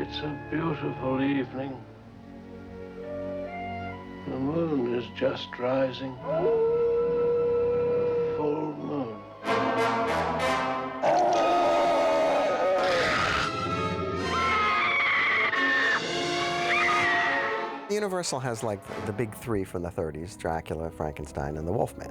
It's a beautiful evening. The moon is just rising. A full moon. Universal has like the big three from the 30s, Dracula, Frankenstein, and the Wolfman.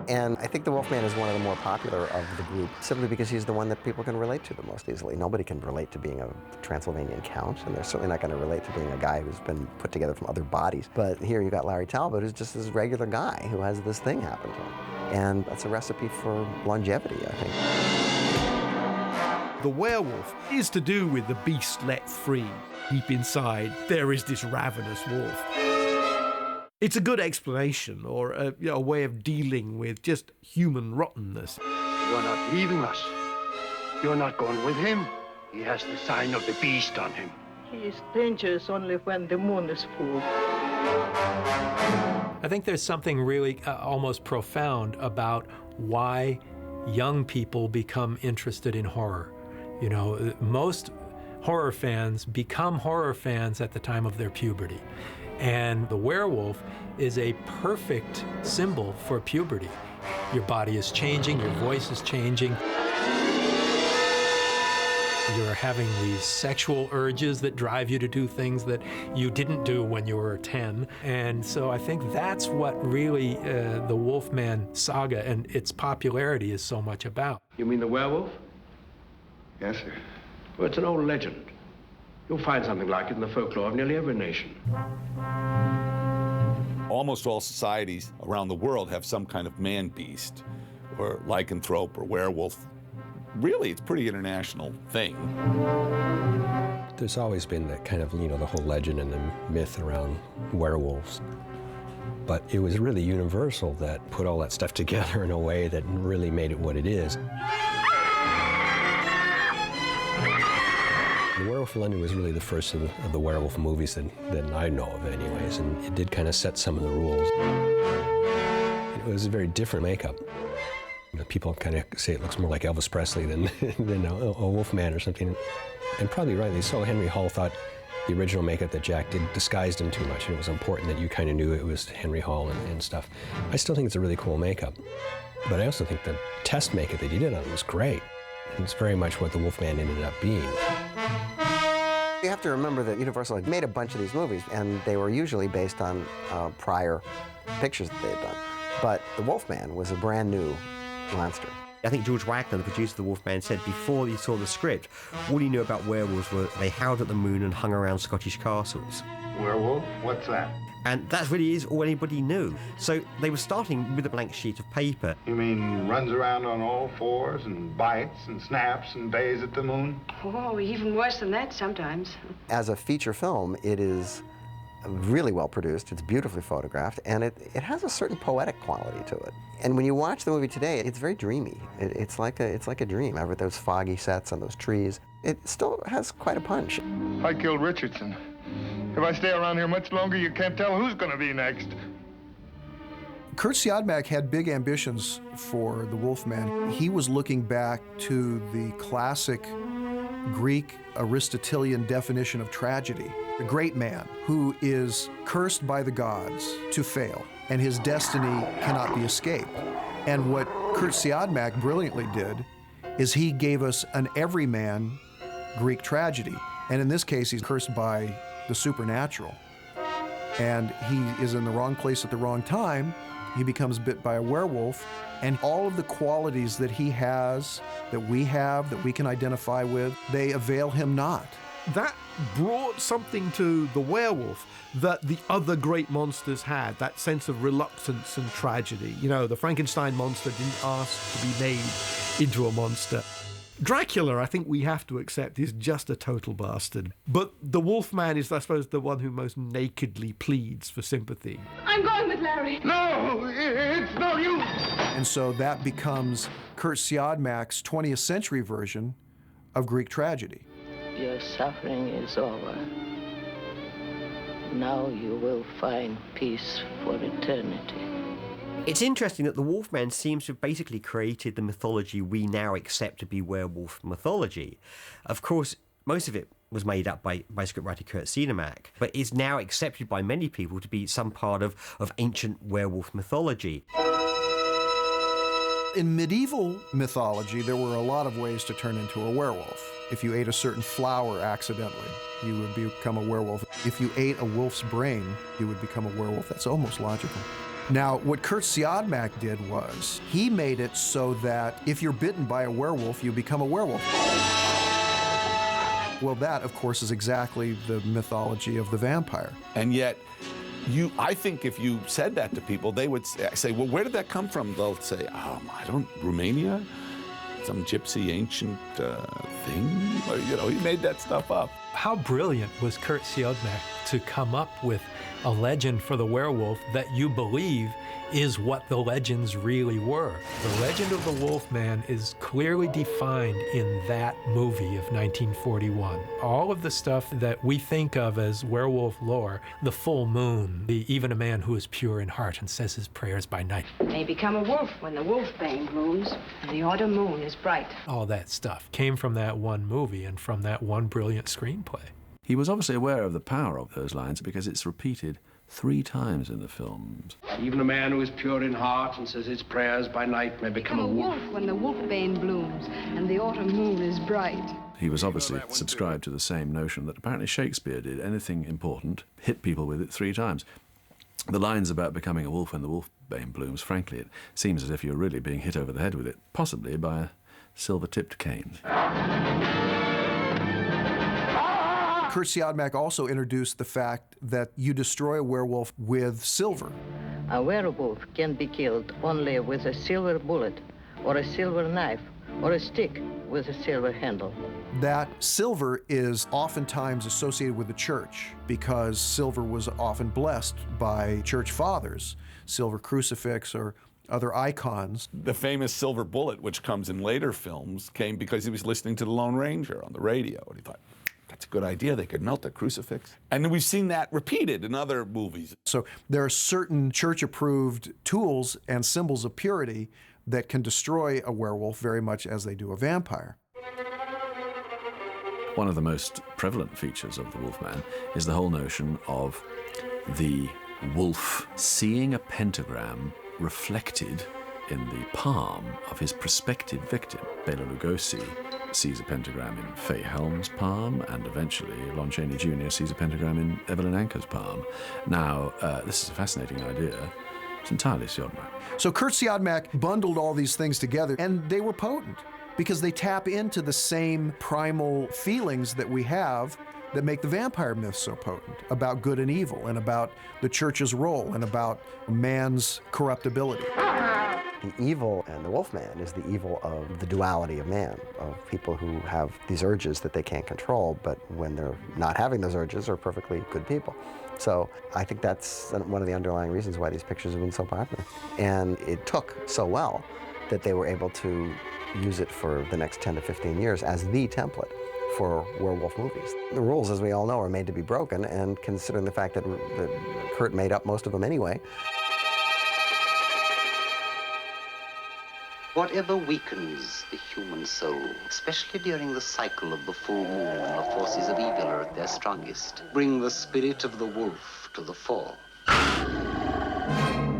And I think the Wolfman is one of the more popular of the group, simply because he's the one that people can relate to the most easily. Nobody can relate to being a Transylvanian count, and they're certainly not going to relate to being a guy who's been put together from other bodies. But here you got Larry Talbot, who's just this regular guy who has this thing happen to him. And that's a recipe for longevity, I think. The werewolf is to do with the beast let free. Deep inside, there is this ravenous wolf. It's a good explanation, or a way of dealing with just human rottenness. You're not leaving us. You're not going with him. He has the sign of the beast on him. He is dangerous only when the moon is full. I think there's something really almost profound about why young people become interested in horror. You know, most horror fans become horror fans at the time of their puberty. And the werewolf is a perfect symbol for puberty. Your body is changing, your voice is changing. You're having these sexual urges that drive you to do things that you didn't do when you were 10. And so I think that's what really the Wolfman saga and its popularity is so much about. You mean the werewolf? Yes, sir. Well, it's an old legend. You'll find something like it in the folklore of nearly every nation. Almost all societies around the world have some kind of man-beast, or lycanthrope, or werewolf. Really, it's a pretty international thing. There's always been that kind of, the whole legend and the myth around werewolves. But it was really Universal that put all that stuff together in a way that really made it what it is. The Werewolf in London was really the first of the werewolf movies that I know of anyways, and it did kind of set some of the rules. It was a very different makeup. People kind of say it looks more like Elvis Presley than a Wolfman or something. And probably rightly so. Henry Hall thought the original makeup that Jack did disguised him too much, and it was important that you kind of knew it was Henry Hall and stuff. I still think it's a really cool makeup. But I also think the test makeup that he did on him was great. And it's very much what the Wolfman ended up being. You have to remember that Universal had made a bunch of these movies, and they were usually based on prior pictures that they had done. But the Wolfman was a brand new monster. I think George Waggner, the producer of The Wolfman, said before he saw the script, all he knew about werewolves were they howled at the moon and hung around Scottish castles. Werewolf? What's that? And that really is all anybody knew. So they were starting with a blank sheet of paper. You mean runs around on all fours and bites and snaps and bays at the moon? Oh, even worse than that sometimes. As a feature film, it is really well produced, it's beautifully photographed, and it has a certain poetic quality to it. And when you watch the movie today, it's very dreamy. It's like a dream. Ever those foggy sets and those trees. It still has quite a punch. I killed Richardson. If I stay around here much longer, you can't tell who's going to be next. Kurt Siodmak had big ambitions for the Wolfman. He was looking back to the classic Greek Aristotelian definition of tragedy. A great man who is cursed by the gods to fail, and his destiny cannot be escaped. And what Kurt Siodmak brilliantly did is he gave us an everyman Greek tragedy. And in this case, he's cursed by the supernatural. And he is in the wrong place at the wrong time. He becomes bit by a werewolf, and all of the qualities that he has, that we have, that we can identify with, they avail him not. That brought something to the werewolf that the other great monsters had, that sense of reluctance and tragedy. The Frankenstein monster didn't ask to be made into a monster. Dracula, I think we have to accept, is just a total bastard. But the Wolfman is, I suppose, the one who most nakedly pleads for sympathy. I'm going with Larry. No, it's no use. And so that becomes Kurt Siodmak's 20th century version of Greek tragedy. Your suffering is over. Now you will find peace for eternity. It's interesting that the Wolfman seems to have basically created the mythology we now accept to be werewolf mythology. Of course, Most of it was made up by scriptwriter Kurt Siedemack, but is now accepted by many people to be some part of ancient werewolf mythology. In medieval mythology, there were a lot of ways to turn into a werewolf. If you ate a certain flower accidentally, you would become a werewolf. If you ate a wolf's brain, you would become a werewolf. That's almost logical. Now, what Kurt Siodmak did was, he made it so that if you're bitten by a werewolf, you become a werewolf. Well, that, of course, is exactly the mythology of the vampire. And yet, I think if you said that to people, they would say, well, where did that come from? They'll say, Romania? Some gypsy ancient thing? Or, he made that stuff up. How brilliant was Kurt Siodmak to come up with a legend for the werewolf that you believe is what the legends really were. The legend of the Wolfman is clearly defined in that movie of 1941. All of the stuff that we think of as werewolf lore, the full moon, even a man who is pure in heart and says his prayers by night. They become a wolf when the wolfbane blooms and the autumn moon is bright. All that stuff came from that one movie and from that one brilliant screenplay. He was obviously aware of the power of those lines because it's repeated 3 times in the films. Even a man who is pure in heart and says his prayers by night may become a wolf. When the wolfbane blooms and the autumn moon is bright. He was obviously subscribed to the same notion that apparently Shakespeare did. Anything important, hit people with it 3 times. The lines about becoming a wolf when the wolfbane blooms, frankly, it seems as if you're really being hit over the head with it, possibly by a silver-tipped cane. Kurt Siodmak also introduced the fact that you destroy a werewolf with silver. A werewolf can be killed only with a silver bullet, or a silver knife, or a stick with a silver handle. That silver is oftentimes associated with the church because silver was often blessed by church fathers, silver crucifix or other icons. The famous silver bullet, which comes in later films, came because he was listening to the Lone Ranger on the radio, and he thought, that's a good idea. They could melt a crucifix. And we've seen that repeated in other movies. So there are certain church-approved tools and symbols of purity that can destroy a werewolf very much as they do a vampire. One of the most prevalent features of the Wolfman is the whole notion of the wolf seeing a pentagram reflected in the palm of his prospective victim. Bela Lugosi sees a pentagram in Fay Helm's palm, and eventually Lon Chaney Jr. sees a pentagram in Evelyn Anker's palm. Now, this is a fascinating idea. It's entirely Siodmak. So Kurt Siodmak bundled all these things together, and they were potent because they tap into the same primal feelings that we have that make the vampire myth so potent, about good and evil, and about the church's role, and about man's corruptibility. The evil and the Wolfman is the evil of the duality of man, of people who have these urges that they can't control, but when they're not having those urges are perfectly good people. So I think that's one of the underlying reasons why these pictures have been so popular. And it took so well that they were able to use it for the next 10 to 15 years as the template for werewolf movies. The rules, as we all know, are made to be broken, and considering the fact that Kurt made up most of them anyway. Whatever weakens the human soul, especially during the cycle of the full moon when the forces of evil are at their strongest, bring the spirit of the wolf to the fore.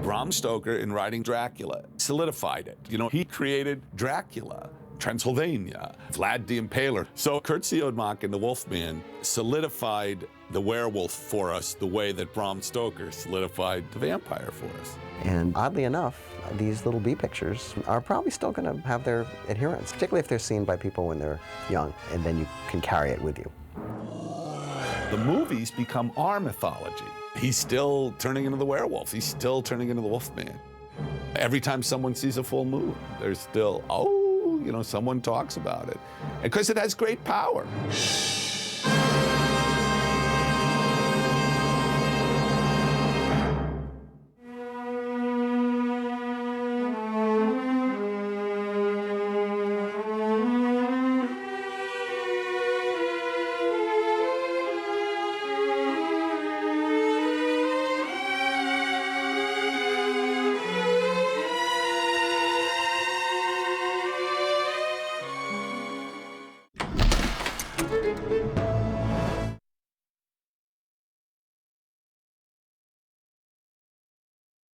Bram Stoker, in writing Dracula, solidified it. He created Dracula, Transylvania, Vlad the Impaler. So Kurt Siodmak and the Wolfman solidified the werewolf for us the way that Bram Stoker solidified the vampire for us. And oddly enough, these little bee pictures are probably still going to have their adherents, particularly if they're seen by people when they're young, and then you can carry it with you. The movies become our mythology. He's still turning into the werewolf. He's still turning into the Wolfman. Every time someone sees a full moon, there's still, someone talks about it. Because it has great power. Bye.